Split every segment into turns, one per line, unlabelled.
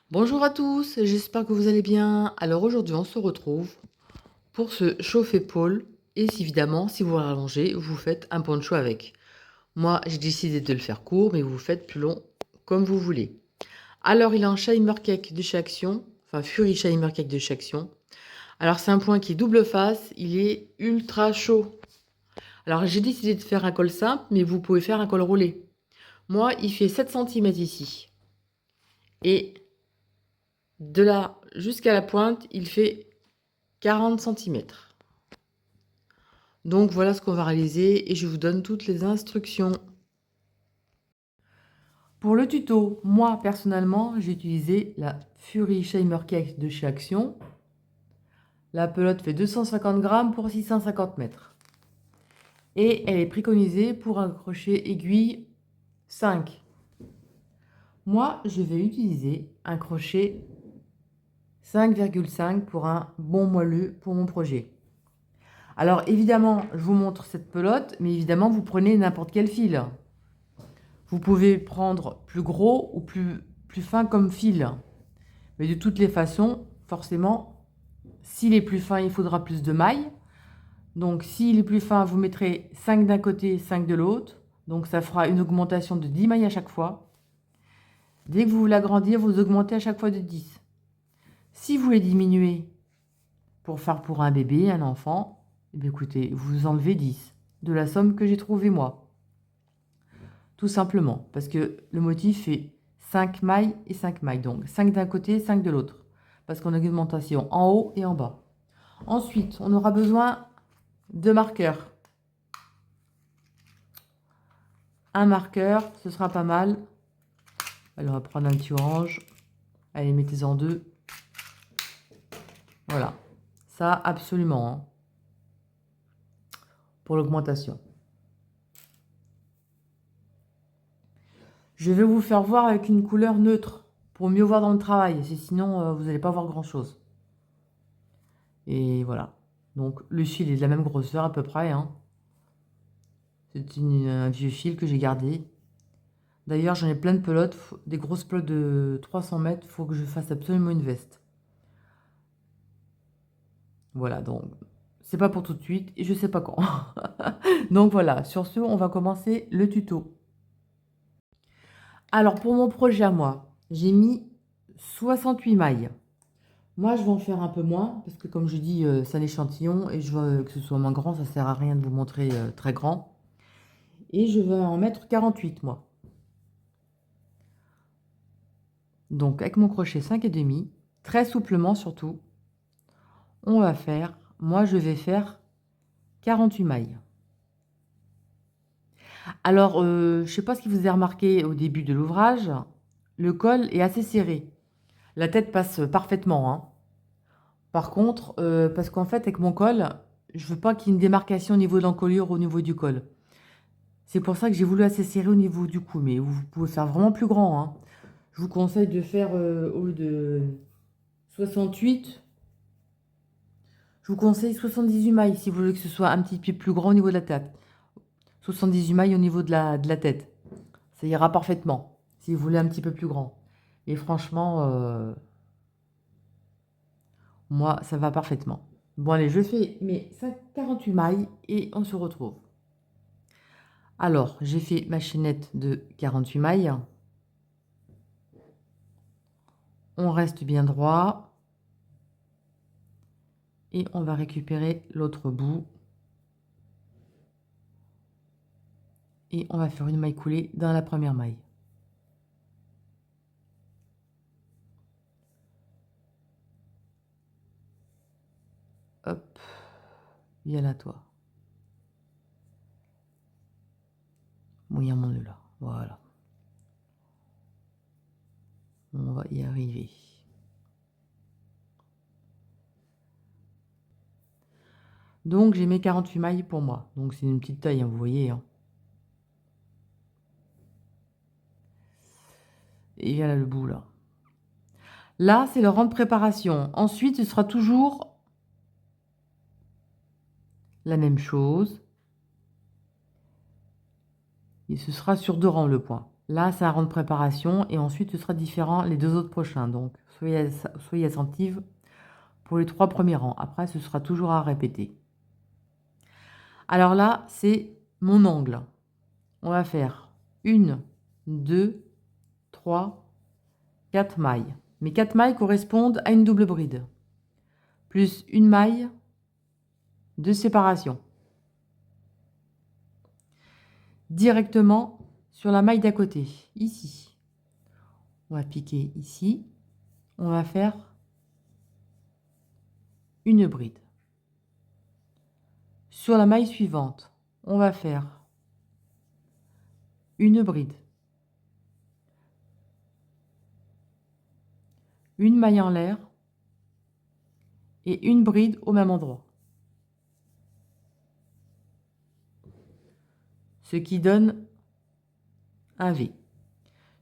Bonjour à tous, j'espère que vous allez bien. Alors aujourd'hui, on se retrouve pour se chauffe-épaule et évidemment, si vous rallongez, vous faites un poncho avec. Moi, j'ai décidé de le faire court, mais vous faites plus long comme vous voulez. Alors, il est en Shimmer Cake de chez Action, enfin Fury Shimmer Cake de chez Action. Alors, c'est un point qui est double face, il est ultra chaud. Alors, j'ai décidé de faire un col simple, mais vous pouvez faire un col roulé. Moi, il fait 7 centimètres ici. Et de là jusqu'à la pointe, il fait 40 centimètres. Donc voilà ce qu'on va réaliser et je vous donne toutes les instructions. Pour le tuto, moi personnellement, j'ai utilisé la Fury Shimmer Cake de chez Action. La pelote fait 250 grammes pour 650 mètres. Et elle est préconisée pour un crochet aiguille 5. Moi, je vais utiliser un crochet 5,5 pour un bon moelleux pour mon projet. Alors évidemment, je vous montre cette pelote, mais évidemment, vous prenez n'importe quel fil. Vous pouvez prendre plus gros ou plus fin comme fil. Mais de toutes les façons, forcément, s'il est plus fin, il faudra plus de mailles. Donc s'il est plus fin, vous mettrez 5 d'un côté, 5 de l'autre. Donc ça fera une augmentation de 10 mailles à chaque fois. Dès que vous voulez agrandir, vous augmentez à chaque fois de 10. Si vous voulez diminuer pour faire pour un bébé, un enfant, eh bien écoutez, vous enlevez 10 de la somme que j'ai trouvée moi. Tout simplement, parce que le motif fait 5 mailles et 5 mailles. Donc 5 d'un côté, 5 de l'autre. Parce qu'on a une augmentation en haut et en bas. Ensuite, on aura besoin de marqueurs. Un marqueur, ce sera pas mal. Alors, on va prendre un petit orange. Allez, mettez-en deux. Voilà. Ça, absolument. Hein, pour l'augmentation. Je vais vous faire voir avec une couleur neutre. Pour mieux voir dans le travail. Sinon, vous n'allez pas voir grand-chose. Et voilà. Donc, le fil est de la même grosseur à peu près. Hein. C'est un vieux fil que j'ai gardé. D'ailleurs, j'en ai plein de pelotes, des grosses pelotes de 300 mètres. Il faut que je fasse absolument une veste. Voilà, donc c'est pas pour tout de suite et je sais pas quand. Donc voilà, sur ce, on va commencer le tuto. Alors, pour mon projet à moi, j'ai mis 68 mailles. Moi, je vais en faire un peu moins parce que, comme je dis, c'est un échantillon et je veux que ce soit moins grand. Ça sert à rien de vous montrer très grand. Et je vais en mettre 48, moi. Donc, avec mon crochet 5,5, très souplement surtout, on va faire, moi je vais faire 48 mailles. Alors, je ne sais pas si vous avez remarqué au début de l'ouvrage, le col est assez serré. La tête passe parfaitement. Hein. Par contre, parce qu'en fait, avec mon col, je ne veux pas qu'il y ait une démarcation au niveau de l'encolure, au niveau du col. C'est pour ça que j'ai voulu assez serré au niveau du cou, mais vous pouvez faire vraiment plus grand. Hein. Je vous conseille de faire au lieu de 68, je vous conseille 78 mailles si vous voulez que ce soit un petit peu plus grand au niveau de la tête. 78 mailles au niveau de la tête. Ça ira parfaitement si vous voulez un petit peu plus grand. Et franchement, moi, ça va parfaitement. Bon, allez, je fais mes 48 mailles et on se retrouve. Alors, j'ai fait ma chaînette de 48 mailles. On reste bien droit. Et on va récupérer l'autre bout. Et on va faire une maille coulée dans la première maille. Hop, viens là toi. Bon, il y a mon nœud là, voilà. On va y arriver. Donc j'ai mes 48 mailles pour moi. Donc c'est une petite taille, hein, vous voyez. Hein. Et il y a là le bout là. Là, c'est le rang de préparation. Ensuite, ce sera toujours la même chose. Et ce sera sur 2 rangs le point. Là, c'est un rang de préparation et ensuite ce sera différent les 2 autres prochains. Donc, soyez attentive pour les 3 premiers rangs. Après, ce sera toujours à répéter. Alors là, c'est mon angle. On va faire 1, 2, 3, 4 mailles. Mes 4 mailles correspondent à une double bride, plus une maille de séparation. Directement sur la maille d'à côté, ici. On va piquer ici. On va faire une bride. Sur la maille suivante, on va faire une bride. Une maille en l'air et une bride au même endroit. Ce qui donne un V.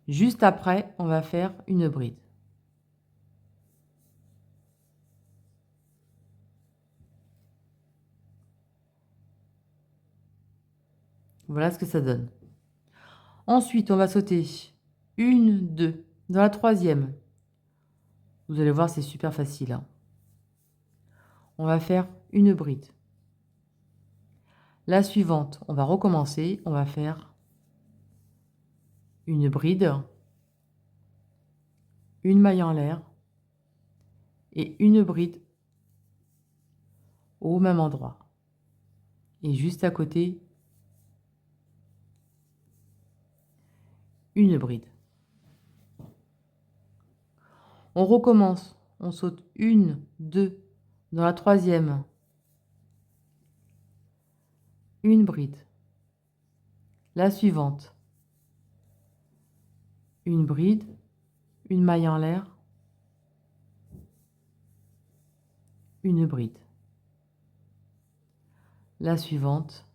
Juste après, on va faire une bride. Voilà ce que ça donne. Ensuite, on va sauter 1, 2. Dans la troisième, vous allez voir, c'est super facile, hein. On va faire une bride. La suivante, on va recommencer. On va faire une bride, une maille en l'air et une bride au même endroit. Et juste à côté, une bride. On recommence. On saute 1, 2. Dans la troisième, une bride. La suivante, une bride, une maille en l'air, une bride. La suivante,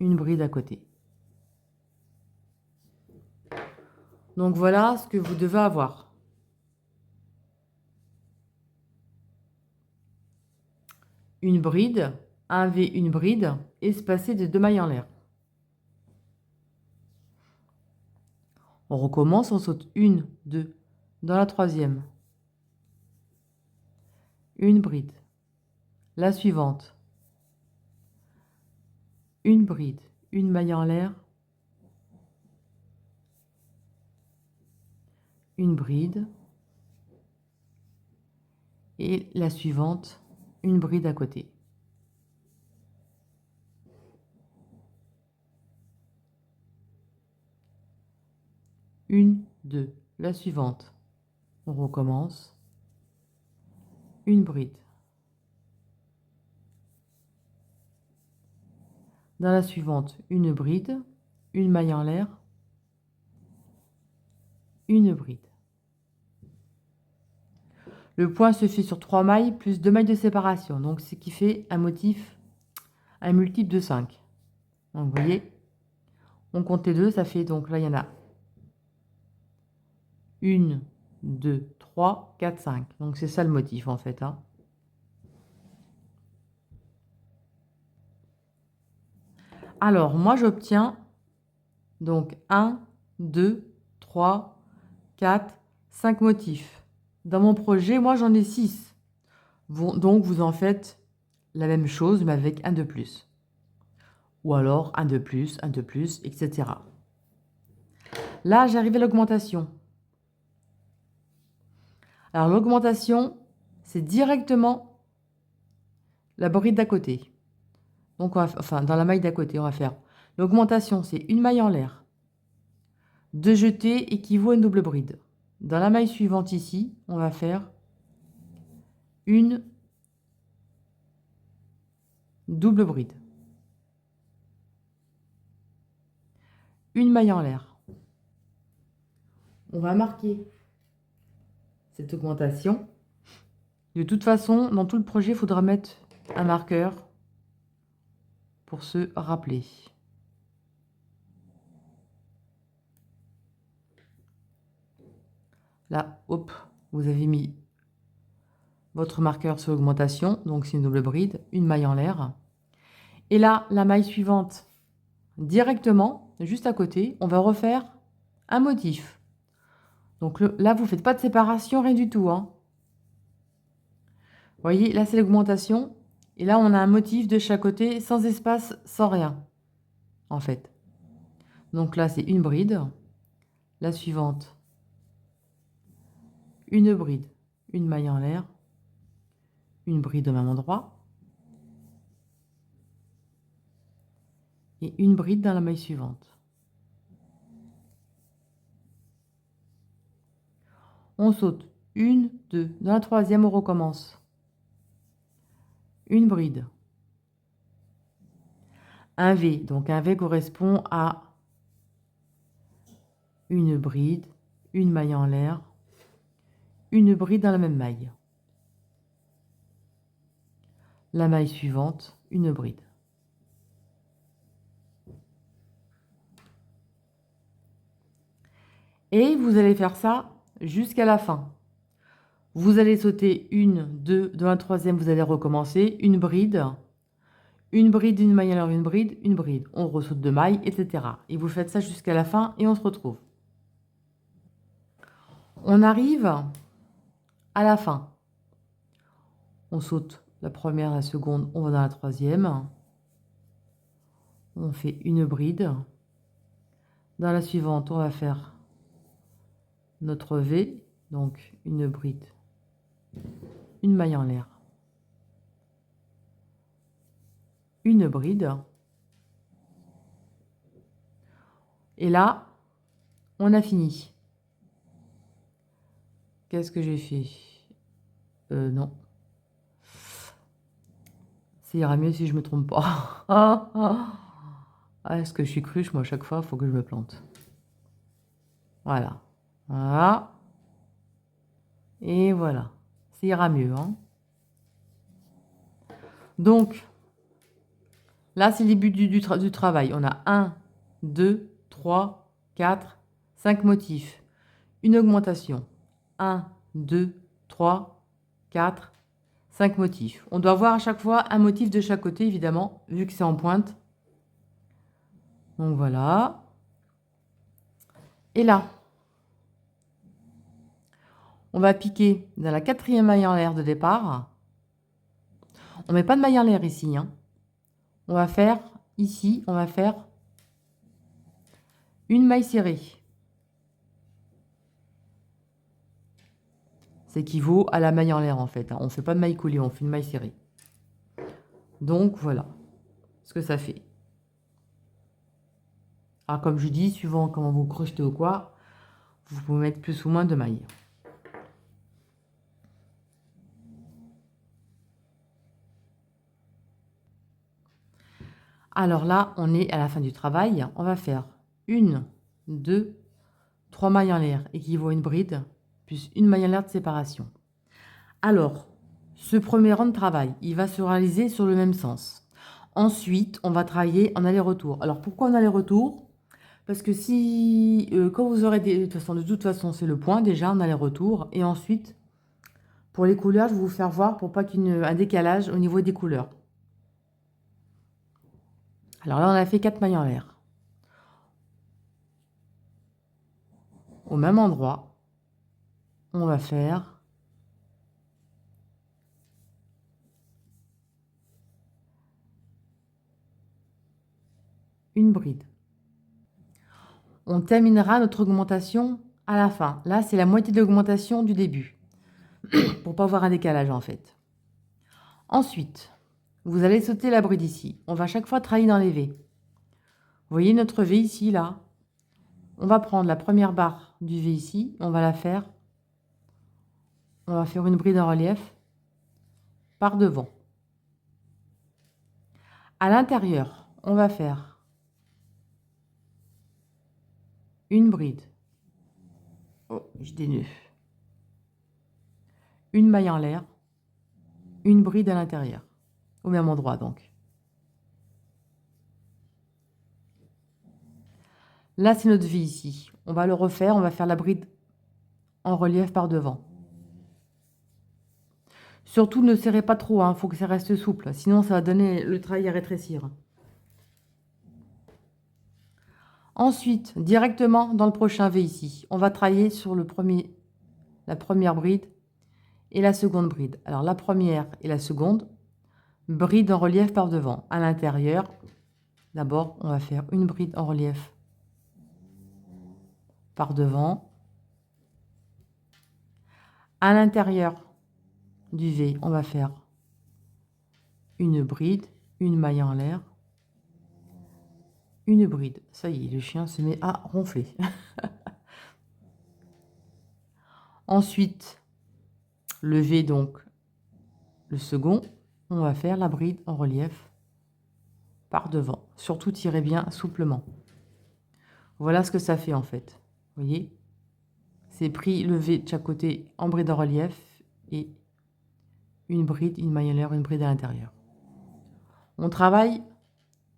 une bride à côté. Donc voilà ce que vous devez avoir. Une bride, un V, une bride, espacée de 2 mailles en l'air. On recommence, on saute 1, 2. Dans la troisième, une bride. La suivante, une bride, une maille en l'air, une bride, et la suivante, une bride à côté. Une, deux. La suivante, on recommence. Une bride. Dans la suivante, une bride, une maille en l'air, une bride. Le point se fait sur 3 mailles plus 2 mailles de séparation, donc ce qui fait un motif, un multiple de 5. Donc vous voyez, on compte les deux, ça fait, donc là il y en a 1, 2, 3, 4, 5. Donc c'est ça le motif en fait, hein. Alors moi j'obtiens donc 1, 2, 3, 4, 5 motifs. Dans mon projet, moi j'en ai 6. Donc vous en faites la même chose mais avec un de plus. Ou alors un de plus, etc. Là, j'arrive à l'augmentation. Alors l'augmentation, c'est directement la bride d'à côté. Donc, enfin, dans la maille d'à côté, on va faire l'augmentation, c'est une maille en l'air. 2 jetés équivaut à une double bride. Dans la maille suivante ici, on va faire une double bride. Une maille en l'air. On va marquer cette augmentation. De toute façon, dans tout le projet, il faudra mettre un marqueur pour se rappeler. Là, hop, vous avez mis votre marqueur sur l'augmentation, donc c'est une double bride, une maille en l'air. Et là, la maille suivante, directement, juste à côté, on va refaire un motif. Donc là, vous ne faites pas de séparation, rien du tout, hein. Vous voyez, là, c'est l'augmentation. Et là, on a un motif de chaque côté, sans espace, sans rien, en fait. Donc là, c'est une bride. La suivante, une bride, une maille en l'air, une bride au même endroit et une bride dans la maille suivante. On saute une, deux. Dans la troisième, on recommence. Une bride. Un V. Donc un V correspond à une bride, une maille en l'air, une bride dans la même maille. La maille suivante, une bride. Et vous allez faire ça jusqu'à la fin. Vous allez sauter une, deux, dans la troisième, vous allez recommencer, une bride, une maille en l'air, une bride. On ressaute deux mailles, etc. Et vous faites ça jusqu'à la fin et on se retrouve. On arrive à la fin. On saute la première, la seconde, on va dans la troisième. On fait une bride. Dans la suivante, on va faire notre V, donc une bride, une maille en l'air, une bride. Et là, on a fini. Qu'est-ce que j'ai fait? Non. Ça ira mieux si je me trompe pas. Est-ce que je suis cruche? Moi, à chaque fois, il faut que je me plante. Voilà. Voilà. Et voilà. Ça ira mieux, hein. Donc, là, c'est le début du travail. On a 1, 2, 3, 4, 5 motifs. Une augmentation. 1, 2, 3, 4, 5 motifs. On doit voir à chaque fois un motif de chaque côté, évidemment, vu que c'est en pointe. Donc voilà. Et là, on va piquer dans la quatrième maille en l'air de départ. On ne met pas de maille en l'air ici, hein. On va faire, ici, on va faire une maille serrée. Ça équivaut à la maille en l'air, en fait, hein. On ne fait pas de maille coulée, on fait une maille serrée. Donc voilà ce que ça fait. Alors comme je dis, suivant comment vous crochetez ou quoi, vous pouvez mettre plus ou moins de mailles. Alors là, on est à la fin du travail. On va faire une, deux, trois mailles en l'air, équivaut à une bride, plus une maille en l'air de séparation. Alors, ce premier rang de travail, il va se réaliser sur le même sens. Ensuite, on va travailler en aller-retour. Alors, pourquoi en aller-retour? Parce que si, quand vous aurez de toute façon, c'est le point déjà en aller-retour. Et ensuite, pour les couleurs, je vais vous faire voir pour pas qu'il y ait un décalage au niveau des couleurs. Alors là, on a fait 4 mailles en l'air. Au même endroit, on va faire une bride. On terminera notre augmentation à la fin. Là, c'est la moitié de l'augmentation du début, pour pas avoir un décalage en fait. Ensuite, vous allez sauter la bride ici. On va chaque fois travailler dans les V. Vous voyez notre V ici, là. On va prendre la première barre du V ici, on va la faire. On va faire une bride en relief par devant. À l'intérieur, on va faire une bride. Oh, j'ai des nœuds. Une maille en l'air, une bride à l'intérieur, au même endroit donc. Là, c'est notre V ici. On va le refaire, on va faire la bride en relief par devant. Surtout, ne serrez pas trop, hein, faut que ça reste souple, sinon ça va donner le travail à rétrécir. Ensuite, directement dans le prochain V ici, on va travailler sur la première bride et la seconde bride. Alors la première et la seconde, bride en relief par devant. À l'intérieur, d'abord, on va faire une bride en relief par devant. À l'intérieur du V, on va faire une bride, une maille en l'air, une bride. Ça y est, le chien se met à ronfler. Ensuite, le V, donc le second, on va faire la bride en relief par devant. Surtout, tirez bien souplement. Voilà ce que ça fait en fait. Vous voyez? C'est pris le V de chaque côté en bride en relief et une bride, une maille en l'air, une bride à l'intérieur. On travaille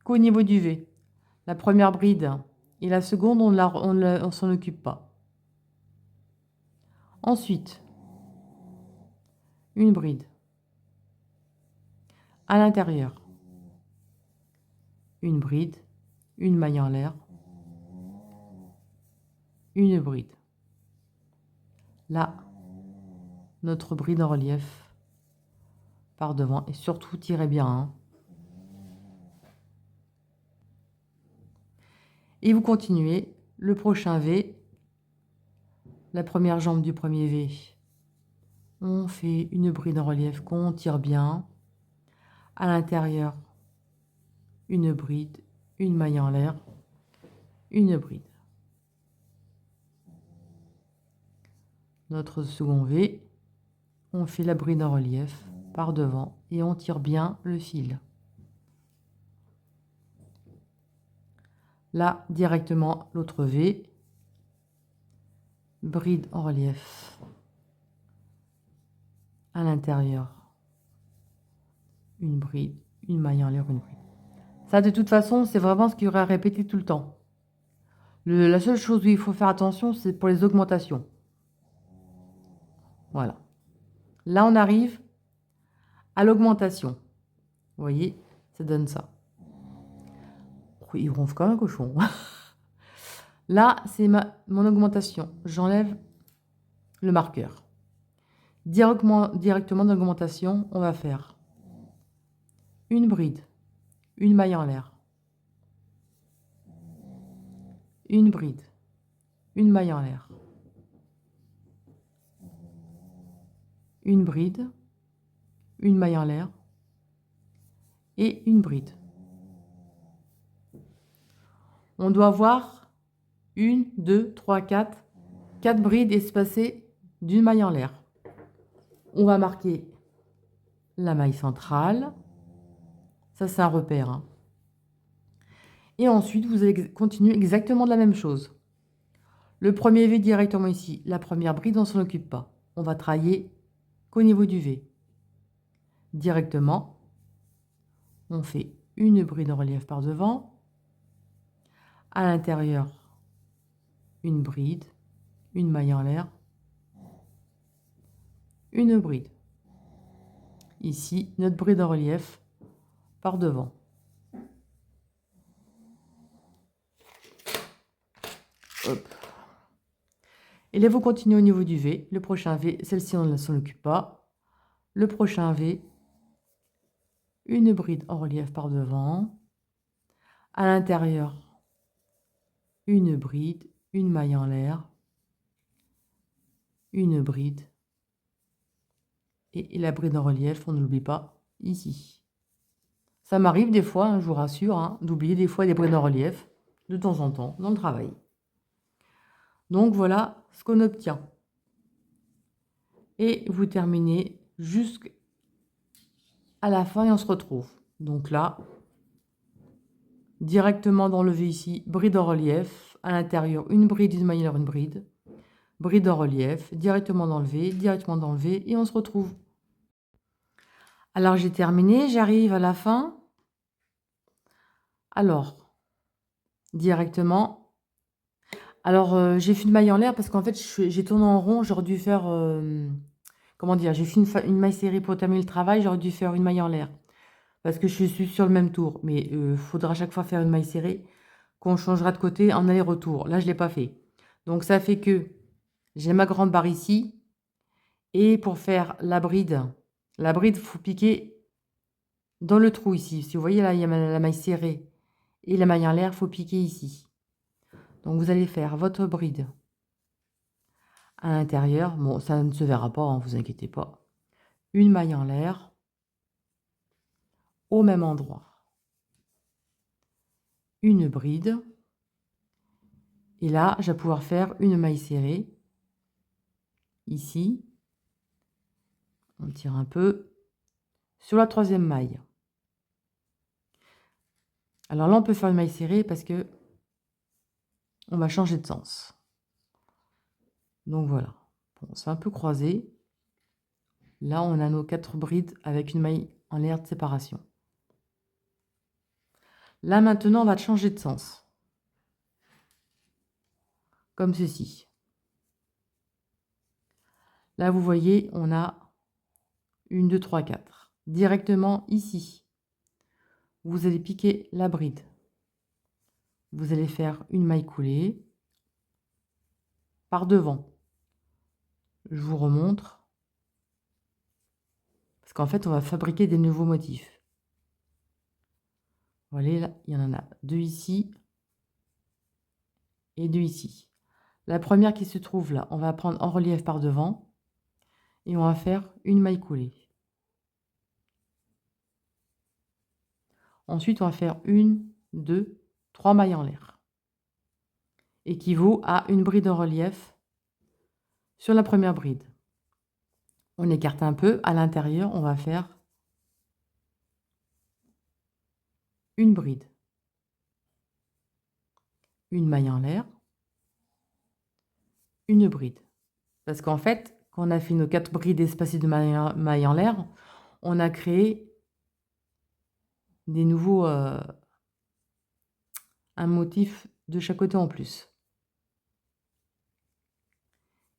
qu'au niveau du V. La première bride et la seconde, on s'en occupe pas. Ensuite, une bride à l'intérieur, une bride, une maille en l'air, une bride. Là, notre bride en relief par devant et surtout tirez bien. Hein. Et vous continuez le prochain V, la première jambe du premier V. On fait une bride en relief qu'on tire bien. À l'intérieur, une bride, une maille en l'air, une bride. Notre second V, on fait la bride en relief par devant et on tire bien le fil. Là, directement, l'autre V, bride en relief à l'intérieur, une bride, une maille en l'air, une bride. Ça, de toute façon, c'est vraiment ce qu'il y aurait à répéter tout le temps. La seule chose où il faut faire attention, c'est pour les augmentations. Voilà. Là, on arrive à l'augmentation. Vous voyez, ça donne ça. Il ronfle comme un cochon. Là, c'est mon augmentation. J'enlève le marqueur. Directement dans l'augmentation, on va faire une bride, une maille en l'air, une bride, une maille en l'air, une bride, une maille en l'air et une bride. On doit avoir 1, 2, 3, 4 brides espacées d'une maille en l'air. On va marquer la maille centrale. Ça, c'est un repère. Hein. Et ensuite, vous allez continuer exactement de la même chose. Le premier V directement ici. La première bride, on ne s'en occupe pas. On va travailler qu'au niveau du V. Directement, on fait une bride en relief par devant. À l'intérieur, une bride, une maille en l'air, une bride. Ici, notre bride en relief par devant. Hop. Et là, vous continuez au niveau du V. Le prochain V, celle-ci, on ne s'en occupe pas. Le prochain V, une bride en relief par devant. À l'intérieur, une bride, une maille en l'air, une bride. Et la bride en relief, on n'oublie pas, ici. Ça m'arrive des fois, hein, je vous rassure, hein, d'oublier des fois des brides en relief, de temps en temps, dans le travail. Donc voilà ce qu'on obtient. Et vous terminez jusqu'à la fin et on se retrouve. Donc là, directement dans le V ici, bride en relief, à l'intérieur, une bride, une maille en l'air, une bride. Bride en relief, directement dans le V, et on se retrouve. Alors j'ai terminé, j'arrive à la fin. Alors, directement. Alors, j'ai fait une maille en l'air parce qu'en fait, j'ai tourné en rond. J'aurais dû faire... comment dire? J'ai fait une maille serrée pour terminer le travail. J'aurais dû faire une maille en l'air. Parce que je suis sur le même tour. Mais il faudra à chaque fois faire une maille serrée. qu'on changera de côté en aller-retour. Là, je ne l'ai pas fait. Donc, ça fait que j'ai ma grande barre ici. Et pour faire la bride, il faut piquer dans le trou ici. Si vous voyez là, il y a la maille serrée et la maille en l'air, il faut piquer ici. Donc, vous allez faire votre bride à l'intérieur. Bon, ça ne se verra pas, hein, vous inquiétez pas. Une maille en l'air au même endroit. Une bride. Et là, je vais pouvoir faire une maille serrée. Ici. On tire un peu. Sur la troisième maille. Alors là, on peut faire une maille serrée parce que on va changer de sens. Donc voilà. Bon, c'est un peu croisé. Là, on a nos 4 brides avec une maille en l'air de séparation. Là, maintenant, on va changer de sens. Comme ceci. Là, vous voyez, on a 1, 2, 3, 4. Directement ici, vous allez piquer la bride. Vous allez faire une maille coulée par devant. Je vous remontre. Parce qu'en fait, on va fabriquer des nouveaux motifs. Voilà, là, il y en a 2 ici et 2 ici. La première qui se trouve là, on va prendre en relief par devant et on va faire une maille coulée. Ensuite, on va faire 1, 2, 3 mailles en l'air. Équivaut à une bride en relief sur la première bride. On écarte un peu. À l'intérieur, on va faire une bride. Une maille en l'air. Une bride. Parce qu'en fait, quand on a fait nos 4 brides espacées de mailles en l'air, on a créé des nouveaux... un motif de chaque côté en plus.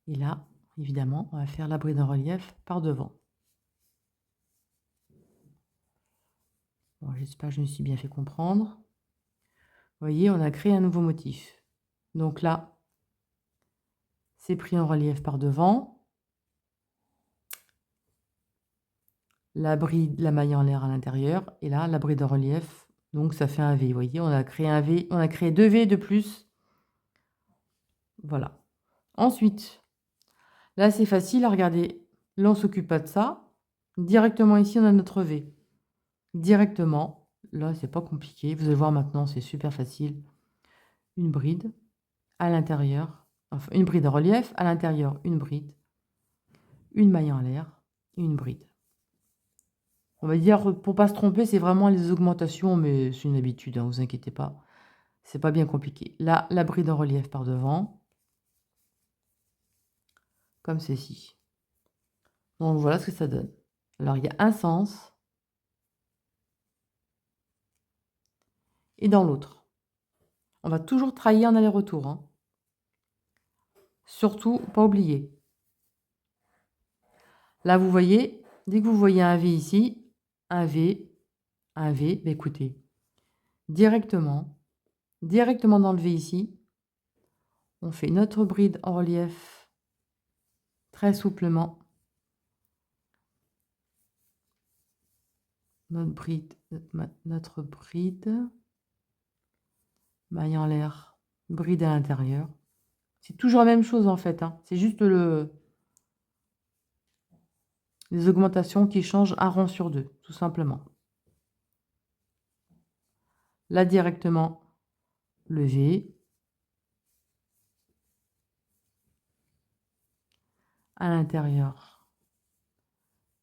Et là, évidemment, on va faire la bride en relief par devant. Bon, j'espère que je me suis bien fait comprendre. Vous voyez, on a créé un nouveau motif. Donc là, c'est pris en relief par devant. La bride, la maille en l'air à l'intérieur. Et là, la bride en relief. Donc ça fait un V. Vous voyez, on a créé un V. On a créé 2 V de plus. Voilà. Ensuite, là, c'est facile à regarder. Là, on ne s'occupe pas de ça. Directement ici, on a notre V. Directement. Là, c'est pas compliqué. Vous allez voir maintenant, c'est super facile. Une bride à l'intérieur. Enfin, une bride en relief. À l'intérieur, une bride. Une maille en l'air. Une bride. On va dire, pour pas se tromper, c'est vraiment les augmentations, mais c'est une habitude, hein, vous inquiétez pas. C'est pas bien compliqué. Là, la bride en relief par devant. Comme ceci. Donc voilà ce que ça donne. Alors, il y a un sens. Et dans l'autre. On va toujours trahir en aller-retour. Hein. Surtout, pas oublier. Là, vous voyez, dès que vous voyez un V ici, un V, ben écoutez, directement dans le V ici, on fait notre bride en relief très souplement. Notre bride, maille en l'air, bride à l'intérieur. C'est toujours la même chose en fait. Hein. C'est juste les augmentations qui changent un rang sur 2, tout simplement. Là directement, le V. À l'intérieur,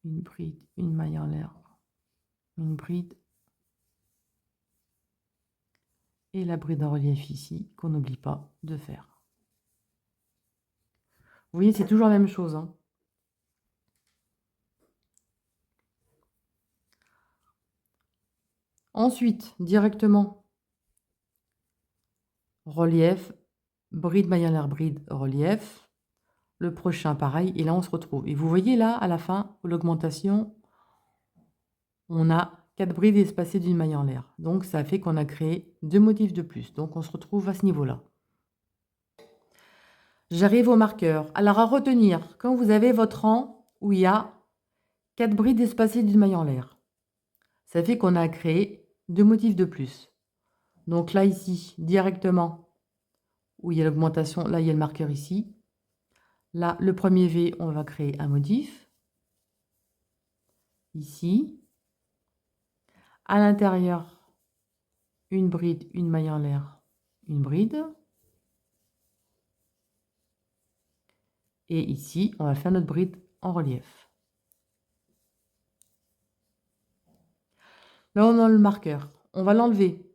une bride, une maille en l'air, une bride. Et la bride en relief ici, qu'on n'oublie pas de faire. Vous voyez, c'est toujours la même chose. Hein. Ensuite, directement, relief, bride, maille en l'air, bride, relief. Le prochain, pareil. Et là, on se retrouve. Et vous voyez là, à la fin, l'augmentation, on a 4 brides espacées d'une maille en l'air. Donc, ça fait qu'on a créé 2 motifs de plus. Donc, on se retrouve à ce niveau-là. J'arrive au marqueur. Alors, à retenir, quand vous avez votre rang où il y a 4 brides espacées d'une maille en l'air, ça fait qu'on a créé 2 motifs de plus. Donc là, ici, directement, où il y a l'augmentation, là, il y a le marqueur ici. Là, le premier V, on va créer un motif. Ici. À l'intérieur, une bride, une maille en l'air, une bride. Et ici, on va faire notre bride en relief. Là, on a le marqueur. On va l'enlever.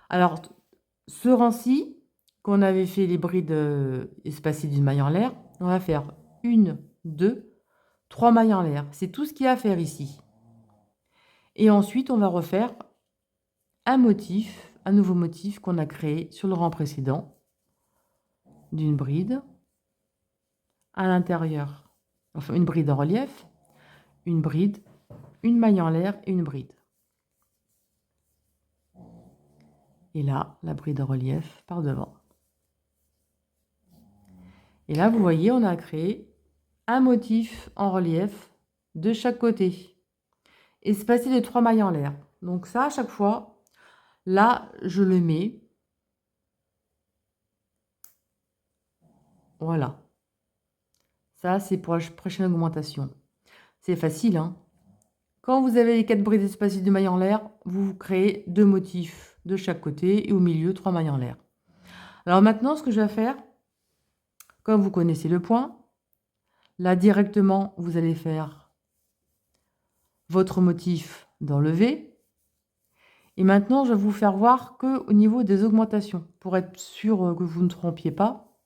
Alors, ce rang-ci, qu'on avait fait les brides espacées d'une maille en l'air, on va faire 1, 2, 3 mailles en l'air. C'est tout ce qu'il y a à faire ici. Et ensuite, on va refaire un motif, un nouveau motif qu'on a créé sur le rang précédent d'une bride. À l'intérieur, enfin une bride en relief, une bride, une maille en l'air et une bride. Et là, la bride en relief par devant. Et là, vous voyez, on a créé un motif en relief de chaque côté, espacé de 3 mailles en l'air. Donc ça, à chaque fois, là, je le mets. Voilà. Ça, c'est pour la prochaine augmentation. C'est facile, hein. Quand vous avez les 4 brides espacées de mailles en l'air, vous créez 2 motifs de chaque côté et au milieu, 3 mailles en l'air. Alors maintenant, ce que je vais faire, comme vous connaissez le point, là directement, vous allez faire votre motif dans le V. Et maintenant, je vais vous faire voir qu'au niveau des augmentations, pour être sûr que vous ne trompiez pas,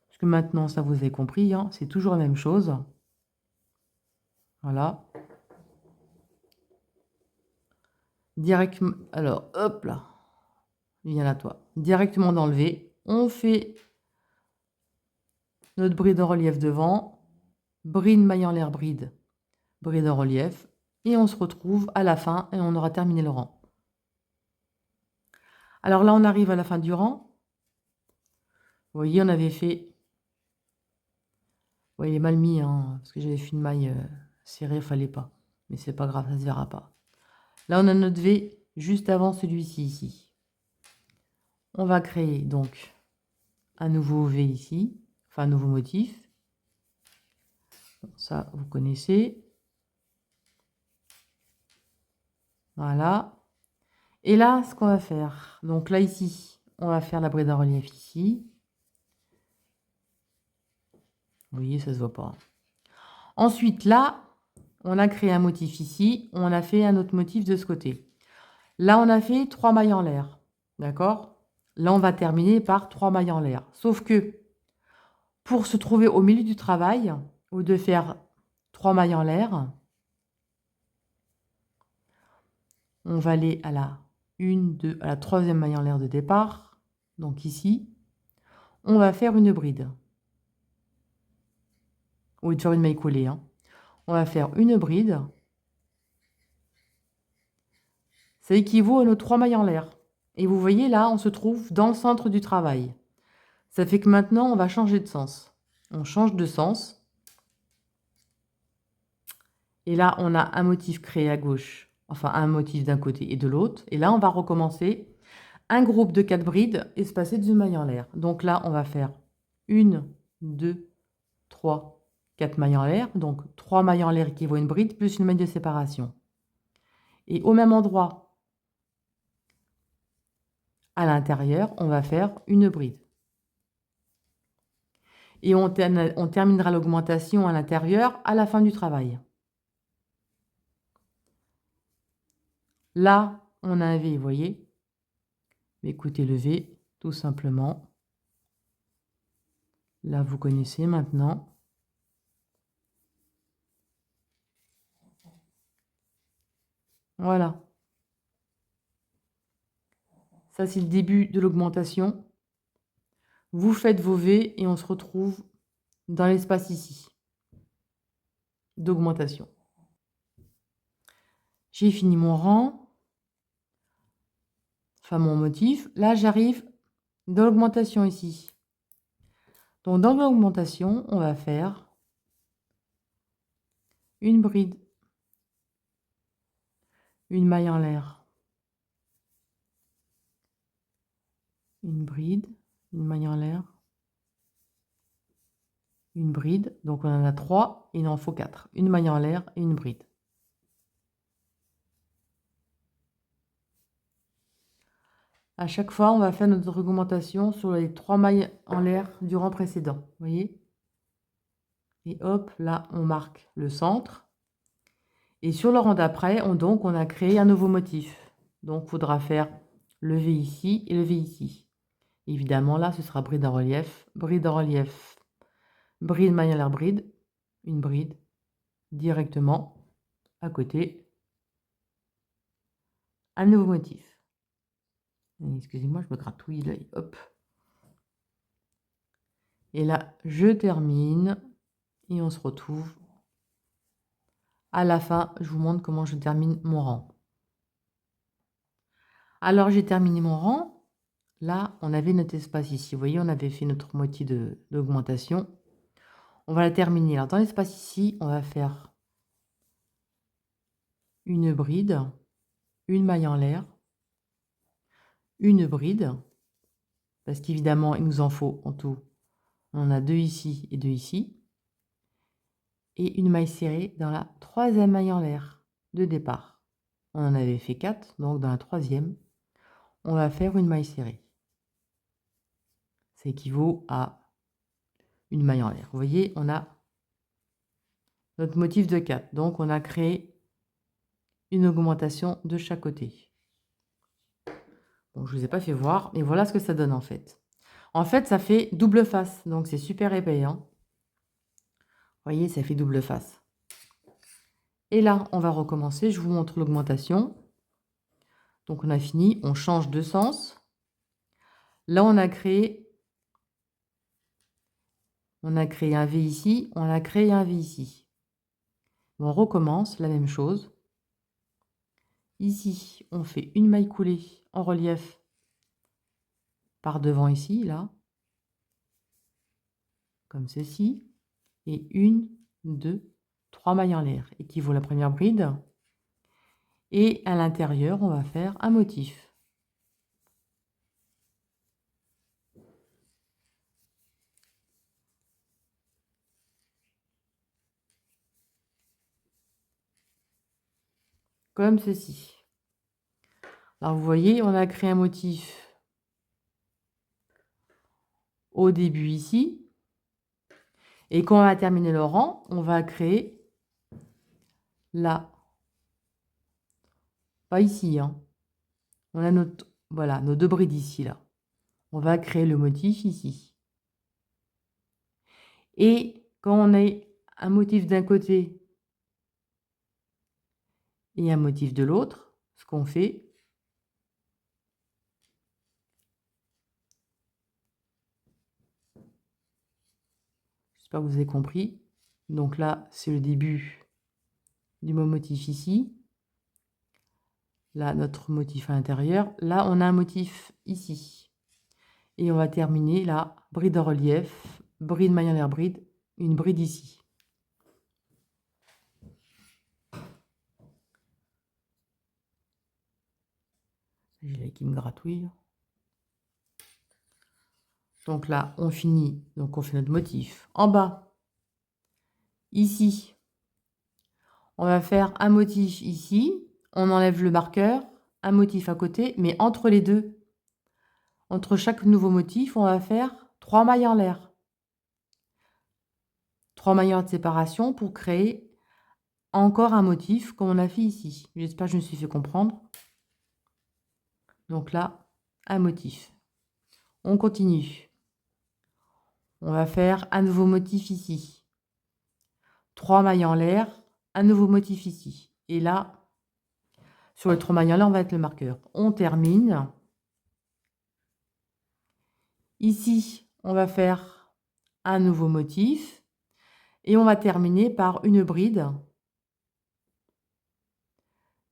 parce que maintenant, ça vous avez compris, hein, c'est toujours la même chose. Voilà. Directement, alors, hop là, viens à toi. Directement dans le V, on fait notre bride en relief devant, bride, maille en l'air, bride, bride en relief, et on se retrouve à la fin et on aura terminé le rang. Alors là, on arrive à la fin du rang. Vous voyez, on avait fait... Ouais, il est mal mis, hein, parce que j'avais fait une maille serrée, il fallait pas. Mais c'est pas grave, ça se verra pas. Là, on a notre V juste avant celui-ci, ici. On va créer donc un nouveau V ici, enfin un nouveau motif. Ça, vous connaissez. Voilà. Et là, ce qu'on va faire, donc là, ici, on va faire la bride en relief ici. Vous voyez, ça se voit pas. Ensuite, là, on a créé un motif ici. On a fait un autre motif de ce côté. Là, on a fait 3 mailles en l'air. D'accord? Là, on va terminer par 3 mailles en l'air. Sauf que, pour se trouver au milieu du travail, ou de faire 3 mailles en l'air, on va aller à la 1, 2, à la 3e maille en l'air de départ. Donc ici, on va faire une bride. Au lieu de faire une maille collée, hein. On va faire une bride. Ça équivaut à nos 3 mailles en l'air. Et vous voyez, là, on se trouve dans le centre du travail. Ça fait que maintenant, on va changer de sens. On change de sens. Et là, on a un motif créé à gauche. Enfin, un motif d'un côté et de l'autre. Et là, on va recommencer un groupe de 4 brides espacées d'une maille en l'air. Donc là, on va faire 1, 2, 3, 4 mailles en l'air. Donc 3 mailles en l'air équivaut à une bride plus une maille de séparation. Et au même endroit, à l'intérieur, on va faire une bride. Et on terminera l'augmentation à l'intérieur à la fin du travail. Là, on a un V, vous voyez. Écoutez le V, tout simplement. Là, vous connaissez maintenant. Voilà. Ça, c'est le début de l'augmentation. Vous faites vos V et on se retrouve dans l'espace ici d'augmentation. J'ai fini mon rang, enfin mon motif. Là, j'arrive dans l'augmentation ici. Donc, dans l'augmentation, on va faire une bride, une maille en l'air, une bride, une maille en l'air, une bride. Donc, on en a 3, il en faut 4. Une maille en l'air et une bride. À chaque fois, on va faire notre augmentation sur les 3 mailles en l'air du rang précédent. Vous voyez? Et hop, là, on marque le centre. Et sur le rang d'après, on a créé un nouveau motif. Donc, il faudra faire le V ici et le V ici. Évidemment, là, ce sera bride en relief, bride en relief, bride, maille en l'air, bride, une bride directement à côté, un nouveau motif. Excusez-moi, je me gratouille l'œil, hop. Et là, je termine et on se retrouve à la fin. Je vous montre comment je termine mon rang. Alors, j'ai terminé mon rang. Là, on avait notre espace ici. Vous voyez, on avait fait notre moitié d'augmentation. On va la terminer. Alors, dans l'espace ici, on va faire une bride, une maille en l'air, une bride, parce qu'évidemment, il nous en faut en tout. On en a 2 ici et 2 ici. Et une maille serrée dans la 3e maille en l'air de départ. On en avait fait 4, donc dans la 3e, on va faire une maille serrée. Ça équivaut à une maille en l'air. Vous voyez, on a notre motif de 4. Donc, on a créé une augmentation de chaque côté. Bon, je ne vous ai pas fait voir, mais voilà ce que ça donne en fait. En fait, ça fait double face, donc c'est super épais. Hein. Vous voyez, ça fait double face. Et là, on va recommencer. Je vous montre l'augmentation. Donc, on a fini. On change de sens. Là, on a créé un V ici. On a créé un V ici. On recommence la même chose. Ici, on fait une maille coulée en relief par devant ici, là. Comme ceci. Et 1, 2, 3 mailles en l'air, équivaut à la première bride. Et à l'intérieur, on va faire un motif. Comme ceci. Alors, vous voyez, on a créé un motif au début ici. Et quand on va terminer le rang, on va créer là. Pas ici, hein. On a voilà, nos 2 brides ici, là. On va créer le motif ici. Et quand on a un motif d'un côté et un motif de l'autre, ce qu'on fait, j'espère que vous avez compris. Donc là, c'est le début du mot motif ici. Là, notre motif à l'intérieur. Là, on a un motif ici. Et on va terminer là, bride en relief, bride maille en l'air, bride, une bride ici. J'ai l'œil qui me gratouille. Donc là, on finit. Donc on fait notre motif. En bas, ici, on va faire un motif ici. On enlève le marqueur, un motif à côté, mais entre les deux, entre chaque nouveau motif, on va faire 3 mailles en l'air. 3 mailles de séparation pour créer encore un motif comme on a fait ici. J'espère que je me suis fait comprendre. Donc là, un motif. On continue. On va faire un nouveau motif ici. 3 mailles en l'air, un nouveau motif ici. Et là, sur les 3 mailles en l'air, on va mettre le marqueur. On termine. Ici, on va faire un nouveau motif. Et on va terminer par une bride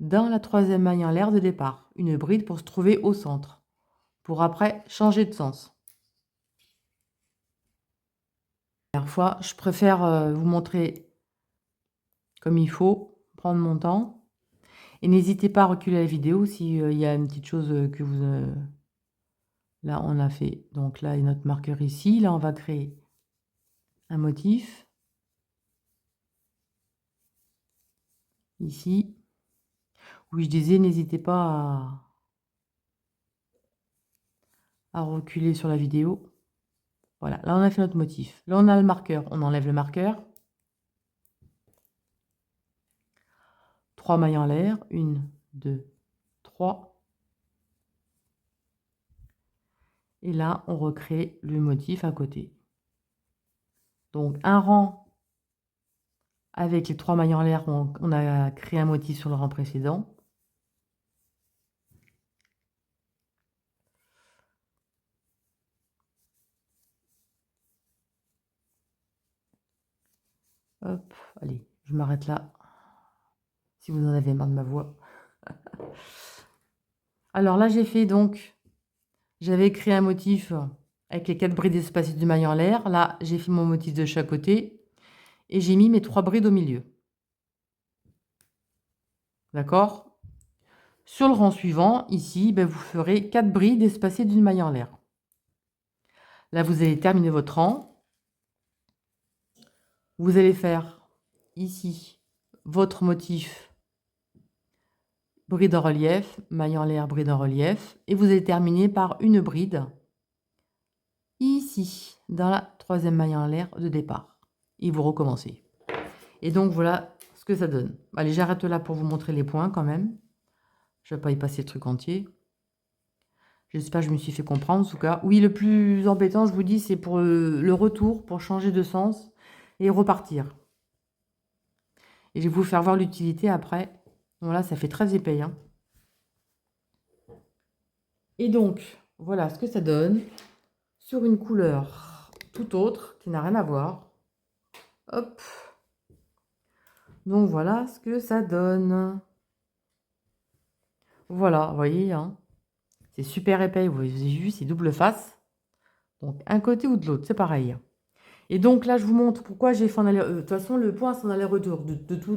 dans la troisième maille en l'air de départ. Une bride pour se trouver au centre, pour après changer de sens. La dernière fois, je préfère vous montrer comme il faut, prendre mon temps. Et n'hésitez pas à reculer la vidéo s'il y a une petite chose que vous... Là, on a fait, donc là, il y a notre marqueur ici. Là, on va créer un motif. Ici. Oui, je disais, n'hésitez pas à reculer sur la vidéo. Voilà, là, on a fait notre motif. Là, on a le marqueur. On enlève le marqueur. 3 mailles en l'air. 1, 2, 3. Et là, on recrée le motif à côté. Donc, un rang avec les 3 mailles en l'air, on a créé un motif sur le rang précédent. Hop, allez, je m'arrête là. Si vous en avez marre de ma voix. Alors là, j'ai fait donc... J'avais créé un motif avec les 4 brides espacées du maille en l'air. Là, j'ai fait mon motif de chaque côté. Et j'ai mis mes 3 brides au milieu. D'accord? Sur le rang suivant, ici, ben, vous ferez 4 brides espacées d'une maille en l'air. Là, vous allez terminer votre rang. Vous allez faire ici votre motif bride en relief, maille en l'air, bride en relief. Et vous allez terminer par une bride ici, dans la troisième maille en l'air de départ. Et vous recommencez. Et donc, voilà ce que ça donne. Allez, j'arrête là pour vous montrer les points quand même. Je ne vais pas y passer le truc entier. J'espère que je me suis fait comprendre, en tout cas. Oui, le plus embêtant, je vous dis, c'est pour le retour, pour changer de sens et repartir. Et je vais vous faire voir l'utilité après. Voilà, ça fait très épais. Hein. Et donc, voilà ce que ça donne sur une couleur tout autre, qui n'a rien à voir. Hop. Donc, voilà ce que ça donne. Voilà, vous voyez, hein. C'est super épais, vous avez vu, c'est double face. Donc, un côté ou de l'autre, c'est pareil. Et donc là, je vous montre pourquoi j'ai fait en aller... de toute façon, le point, c'est en aller-retour,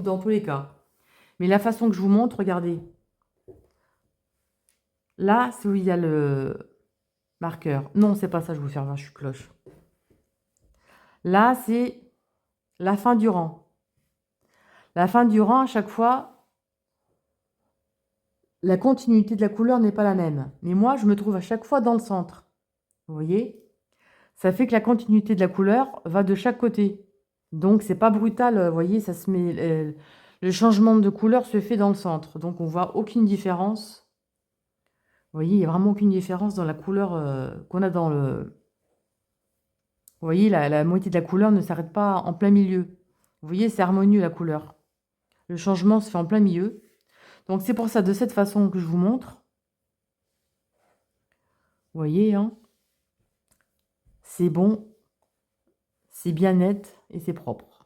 dans tous les cas. Mais la façon que je vous montre, regardez. Là, c'est où il y a le marqueur. Non, c'est pas ça, je vais vous faire voir, je suis cloche. Là, c'est la fin du rang. La fin du rang, à chaque fois, la continuité de la couleur n'est pas la même. Mais moi, je me trouve à chaque fois dans le centre. Vous voyez? Ça fait que la continuité de la couleur va de chaque côté. Donc, c'est pas brutal, vous voyez, ça se met... le changement de couleur se fait dans le centre. Donc, on voit aucune différence. Vous voyez, il n'y a vraiment aucune différence dans la couleur qu'on a dans le... Vous voyez, la moitié de la couleur ne s'arrête pas en plein milieu. Vous voyez, c'est harmonieux la couleur. Le changement se fait en plein milieu. Donc, c'est pour ça, de cette façon que je vous montre. Vous voyez, hein, c'est bon, c'est bien net et c'est propre.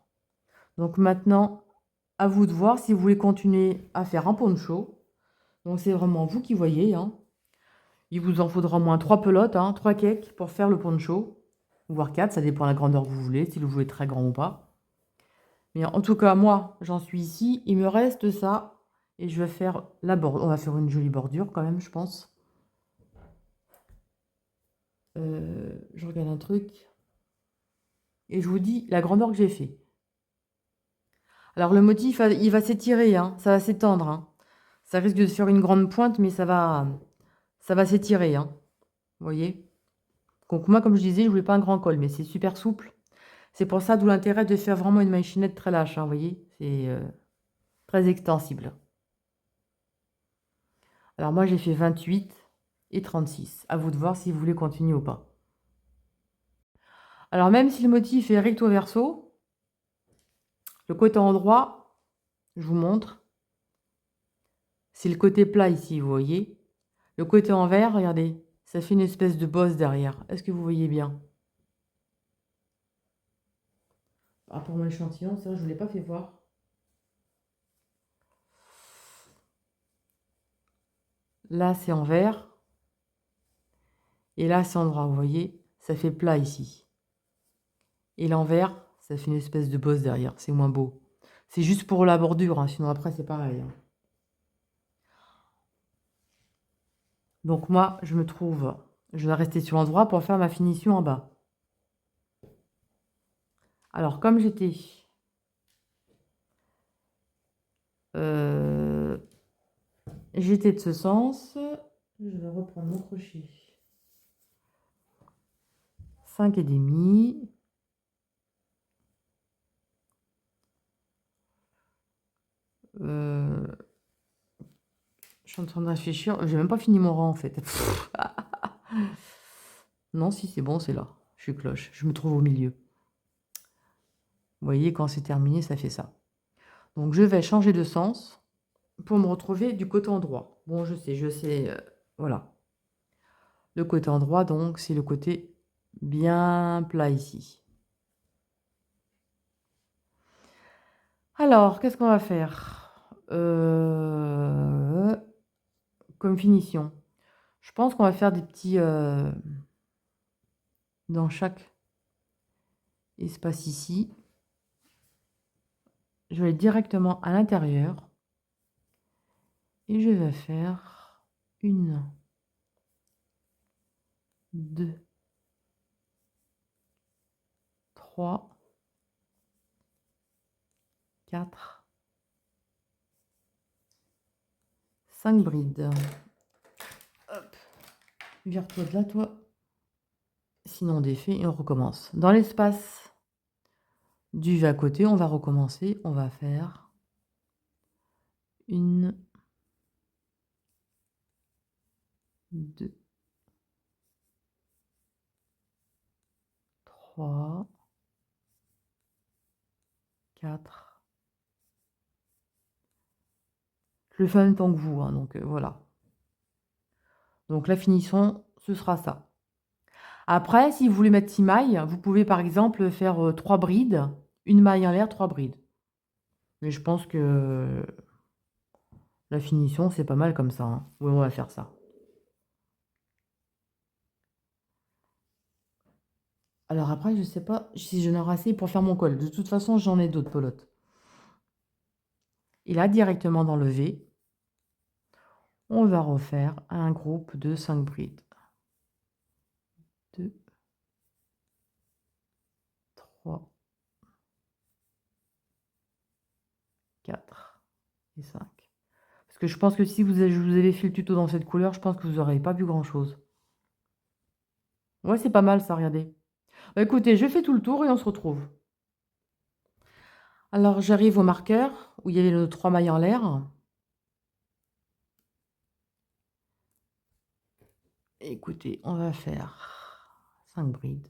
Donc maintenant, à vous de voir si vous voulez continuer à faire un poncho. Donc c'est vraiment vous qui voyez. Hein. Il vous en faudra au moins 3 pelotes, 3 cakes pour faire le poncho. Voire 4, ça dépend de la grandeur que vous voulez, si vous voulez très grand ou pas. Mais en tout cas, moi, j'en suis ici. Il me reste ça. Et je vais faire la bordure. On va faire une jolie bordure quand même, je pense. Je regarde un truc. Et je vous dis la grandeur que j'ai fait. Alors le motif, il va s'étirer, ça va s'étendre. Hein. Ça risque de faire une grande pointe, mais ça va s'étirer. Hein. Vous voyez? Donc moi, comme je disais, je voulais pas un grand col, mais c'est super souple. C'est pour ça, d'où l'intérêt de faire vraiment une machinette très lâche. Hein, vous voyez? C'est très extensible. Alors moi, j'ai fait 28 et 36. À vous de voir si vous voulez continuer ou pas. Alors même si le motif est recto verso, le côté endroit, je vous montre. C'est le côté plat ici, vous voyez. Le côté envers, regardez, ça fait une espèce de bosse derrière. Est-ce que vous voyez bien? Pour mon échantillon, ça, je ne vous l'ai pas fait voir. Là, c'est en vert. Et là, c'est en droit. Vous voyez, ça fait plat ici. Et l'envers, ça fait une espèce de bosse derrière. C'est moins beau. C'est juste pour la bordure, hein, sinon après, c'est pareil. Hein. Donc moi, je me trouve... Je vais rester sur l'endroit pour faire ma finition en bas. Alors, comme j'étais de ce sens, je vais reprendre mon crochet. 5,5. Je suis en train de réfléchir. J'ai même pas fini mon rang en fait. Non, si c'est bon, c'est là. Je suis cloche. Je me trouve au milieu. Vous voyez, quand c'est terminé, ça fait ça. Donc je vais changer de sens pour me retrouver du côté endroit. Bon, je sais. Voilà. Le côté endroit, donc, c'est le côté bien plat ici. Alors, qu'est-ce qu'on va faire comme finition? Je pense qu'on va faire des petits... dans chaque espace ici. Je vais aller directement à l'intérieur. Et je vais faire 1, 2, 3, 4, 5 brides. Hop. Vire-toi de là, toi. Sinon, on défait et on recommence. Dans l'espace du V à côté, on va recommencer. On va faire 1, 2, 3, 4. Je le fais en même temps que vous, hein, donc voilà. Donc la finition, ce sera ça. Après, si vous voulez mettre 6 mailles, vous pouvez par exemple faire 3 brides, une maille en l'air, 3 brides. Mais je pense que la finition, c'est pas mal comme ça. Hein. Oui, on va faire ça. Alors après, je sais pas si j'en aurai assez pour faire mon col. De toute façon, j'en ai d'autres pelotes. Et là, directement dans le V, on va refaire un groupe de 5 brides. 2, 3, 4 et 5. Parce que je pense que si je vous avais fait le tuto dans cette couleur, je pense que vous n'aurez pas vu grand-chose. Ouais, c'est pas mal ça, regardez. Bah, écoutez, je fais tout le tour et on se retrouve. Alors, j'arrive au marqueur où il y avait nos 3 mailles en l'air. Écoutez, on va faire 5 brides.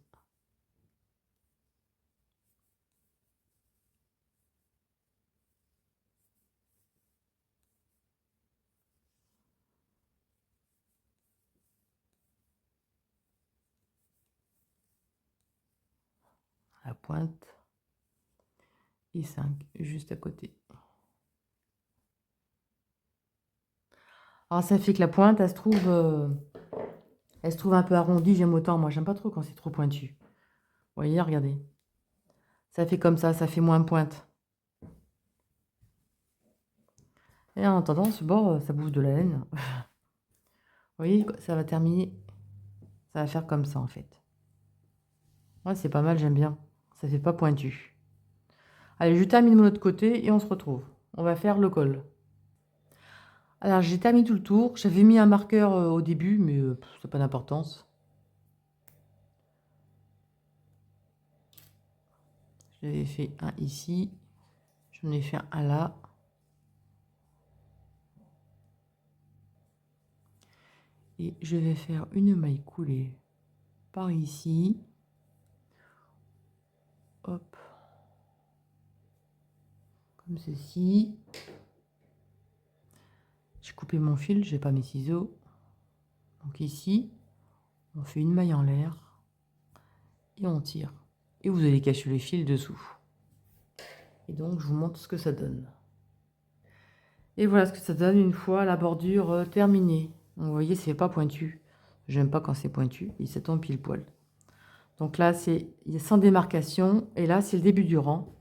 La pointe et 5 juste à côté. Alors ça fait que la pointe, elle se trouve un peu arrondie, j'aime autant. Moi, j'aime pas trop quand c'est trop pointu. Vous voyez, regardez. Ça fait comme ça fait moins pointe. Et en attendant, ce bord, ça bouffe de la laine. Vous voyez, ça va terminer. Ça va faire comme ça, en fait. Ouais, c'est pas mal, j'aime bien. Ça fait pas pointu. Allez, je termine de mon autre côté et on se retrouve. On va faire le col. Alors, j'ai terminé tout le tour. J'avais mis un marqueur au début, mais ça n'a pas d'importance. J'avais fait un ici. J'en ai fait un là. Et je vais faire une maille coulée par ici. Hop. Comme ceci. J'ai coupé mon fil, j'ai pas mes ciseaux. Donc ici, on fait une maille en l'air. Et on tire. Et vous allez cacher le fil dessous. Et donc, je vous montre ce que ça donne. Et voilà ce que ça donne une fois la bordure terminée. Vous voyez, c'est pas pointu. J'aime pas quand c'est pointu et ça tombe pile poil. Donc là, il y a sans démarcation. Et là, c'est le début du rang.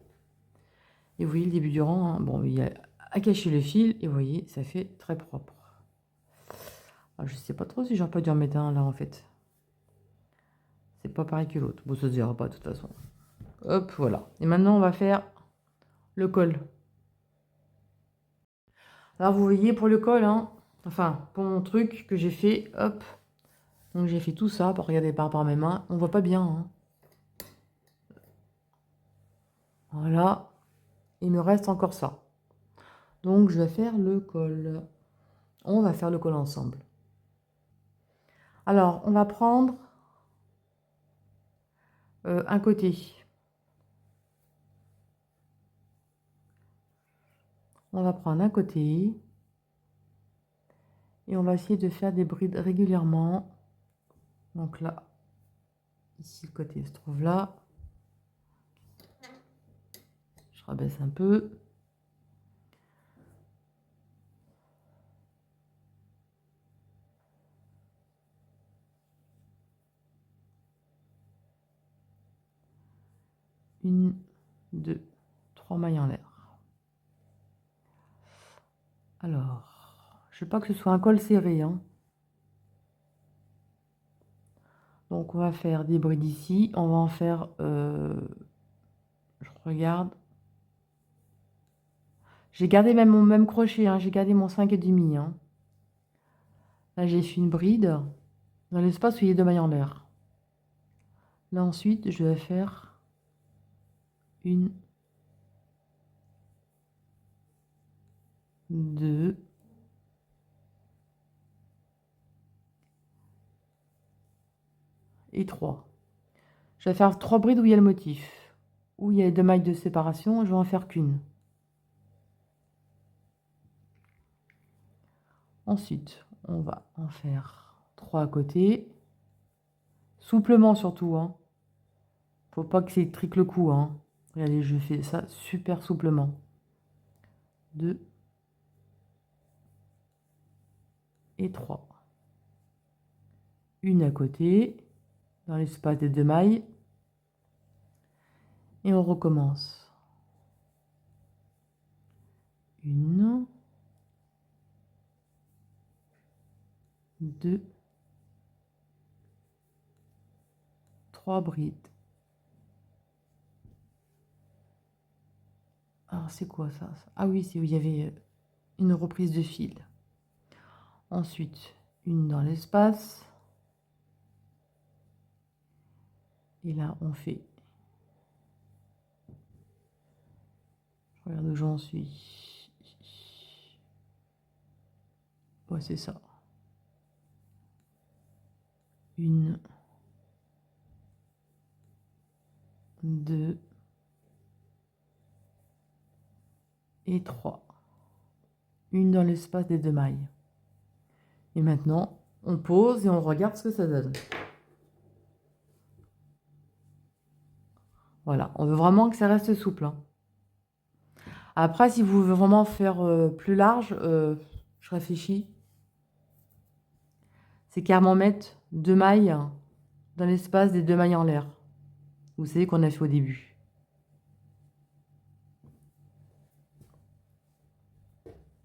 Et vous voyez, le début du rang, hein, bon, il y a à cacher le fil. Et vous voyez, ça fait très propre. Alors, je sais pas trop si j'aurais pas dû en mettre un là, en fait. C'est pas pareil que l'autre. Bon, ça se dira pas, de toute façon. Hop, voilà. Et maintenant, on va faire le col. Alors, vous voyez, pour le col, hein, enfin, pour mon truc que j'ai fait, hop. Donc, j'ai fait tout ça, pour regarder par mes mains. On voit pas bien, hein. Voilà. Il me reste encore ça. Donc, je vais faire le col. On va faire le col ensemble. Alors, on va prendre un côté. On va prendre un côté. Et on va essayer de faire des brides régulièrement. Donc là, ici, le côté se trouve là. Je rabaisse un peu. Une, deux, trois mailles en l'air. Alors, je ne veux pas que ce soit un col serré, hein. Donc, on va faire des brides ici. On va en faire, je regarde. J'ai gardé même mon même crochet, hein. J'ai gardé mon 5,5, hein. Là, j'ai fait une bride dans l'espace où il y a deux mailles en l'air. Là, ensuite, je vais faire une, deux, et trois. Je vais faire 3 brides où il y a le motif. Où il y a les deux mailles de séparation, je vais en faire qu'une. Ensuite, on va en faire 3 à côté. Souplement surtout, hein. Faut pas que ça trique le cou, hein. Regardez, je fais ça super souplement. 2 et 3. Une à côté, dans l'espace des deux mailles. Et on recommence. Une, deux, trois brides. Alors, c'est quoi ça? Ah oui, c'est où il y avait une reprise de fil. Ensuite, une dans l'espace. Et là, on fait... Je regarde où j'en suis. Ouais, c'est ça. Une, deux et trois. Une dans l'espace des deux mailles. Et maintenant, on pose et on regarde ce que ça donne. Voilà, on veut vraiment que ça reste souple, hein. Après, si vous voulez vraiment faire plus large, je réfléchis. C'est carrément mettre deux mailles dans l'espace des deux mailles en l'air. Vous savez qu'on a fait au début.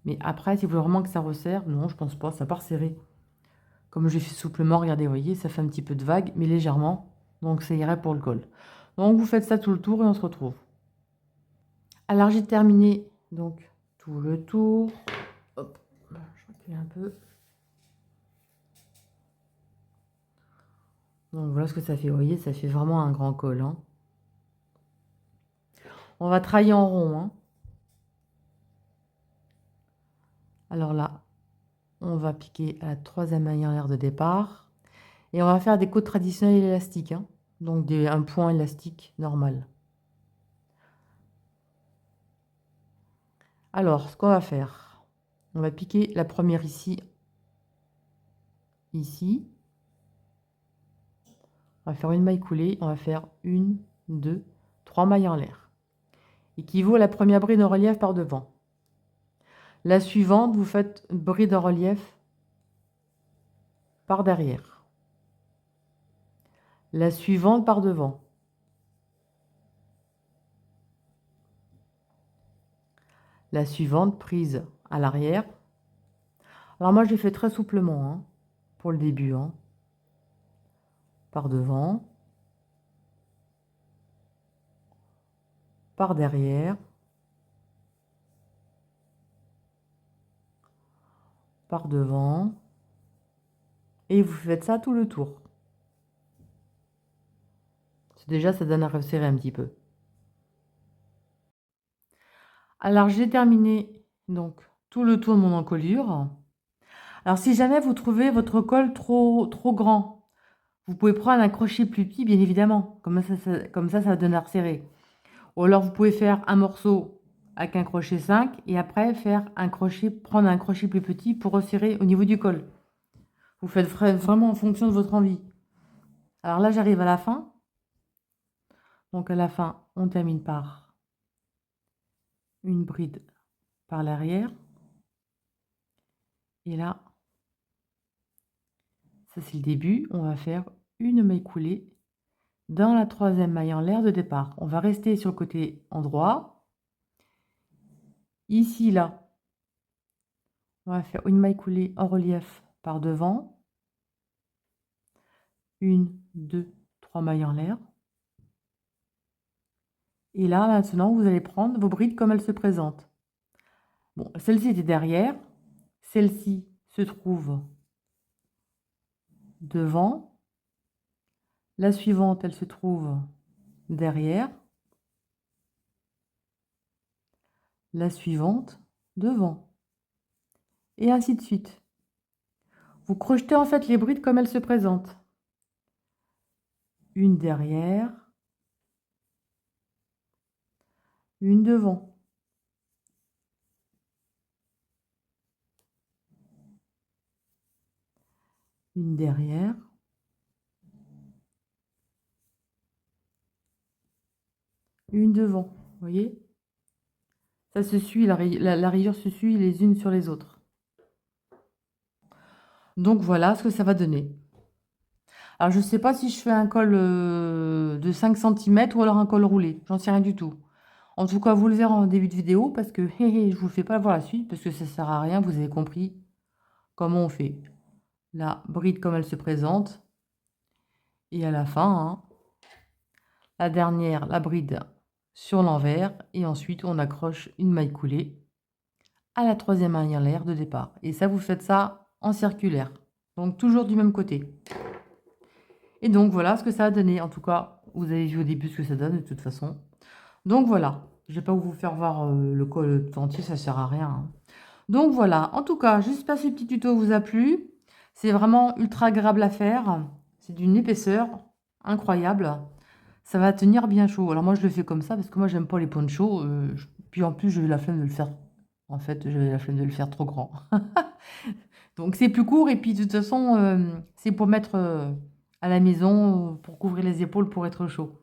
Mais après, si vous voulez vraiment que ça resserre, non, je pense pas, ça part serré. Comme j'ai fait souplement, regardez, vous voyez, ça fait un petit peu de vague, mais légèrement. Donc ça irait pour le col. Donc vous faites ça tout le tour et on se retrouve. Alors j'ai terminé donc tout le tour. Hop, je recule un peu. Donc voilà ce que ça fait, vous voyez, ça fait vraiment un grand col, hein. On va travailler en rond, hein. Alors là, on va piquer à la troisième maille en l'air de départ. Et on va faire des côtes traditionnelles élastiques, hein. Donc un point élastique normal. Alors, ce qu'on va faire, on va piquer la première ici. Ici. On va faire une maille coulée. On va faire une, deux, trois mailles en l'air. Équivaut à la première bride en relief par devant. La suivante, vous faites une bride en relief par derrière. La suivante par devant. La suivante prise à l'arrière. Alors moi, j'ai fait très souplement hein, pour le début. Hein. Par devant. Par derrière. Par devant. Et vous faites ça tout le tour. Déjà, ça donne à resserrer un petit peu. Alors, j'ai terminé donc tout le tour de mon encolure. Alors, si jamais vous trouvez votre col trop grand, vous pouvez prendre un crochet plus petit, bien évidemment. Comme ça va donner à resserrer. Ou alors, vous pouvez faire un morceau avec un crochet 5 et après prendre un crochet plus petit pour resserrer au niveau du col. Vous faites vraiment en fonction de votre envie. Alors là, j'arrive à la fin. Donc, à la fin, on termine par une bride par l'arrière. Et là, ça c'est le début. On va faire une maille coulée dans la troisième maille en l'air de départ. On va rester sur le côté endroit. Ici, là, on va faire une maille coulée en relief par devant. Une, deux, trois mailles en l'air. Et là, maintenant, vous allez prendre vos brides comme elles se présentent. Bon, celle-ci était derrière. Celle-ci se trouve devant. La suivante, elle se trouve derrière. La suivante, devant. Et ainsi de suite. Vous crochetez en fait les brides comme elles se présentent. Une derrière. Une devant. Une derrière. Une devant. Vous voyez? Ça se suit, la rayure se suit les unes sur les autres. Donc voilà ce que ça va donner. Alors je ne sais pas si je fais un col de 5 cm ou alors un col roulé. J'en sais rien du tout. En tout cas, vous le verrez en début de vidéo parce que je ne vous fais pas voir la suite parce que ça ne sert à rien. Vous avez compris comment on fait. La bride comme elle se présente. Et à la fin, hein, la dernière, la bride sur l'envers. Et ensuite, on accroche une maille coulée à la troisième maille en l'air de départ. Et ça, vous faites ça en circulaire. Donc, toujours du même côté. Et donc, voilà ce que ça a donné. En tout cas, vous avez vu au début ce que ça donne de toute façon. Donc, voilà. Je ne vais pas vous faire voir le col tout entier, ça ne sert à rien. Hein. Donc, voilà. En tout cas, j'espère que ce petit tuto vous a plu. C'est vraiment ultra agréable à faire. C'est d'une épaisseur incroyable. Ça va tenir bien chaud. Alors, moi, je le fais comme ça parce que moi, j'aime pas les ponchos. Puis, en plus, j'avais la flemme de le faire. En fait, j'avais la flemme de le faire trop grand. Donc, c'est plus court. Et puis, de toute façon, c'est pour mettre à la maison, pour couvrir les épaules, pour être chaud.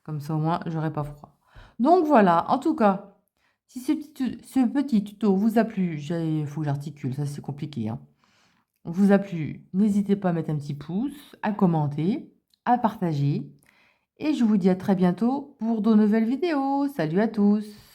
Comme ça, au moins, j'aurai pas froid. Donc, voilà. En tout cas, si ce petit tuto vous a plu, il faut que j'articule. Ça, c'est compliqué. Hein. Vous a plu, n'hésitez pas à mettre un petit pouce, à commenter, à partager. Et je vous dis à très bientôt pour de nouvelles vidéos. Salut à tous!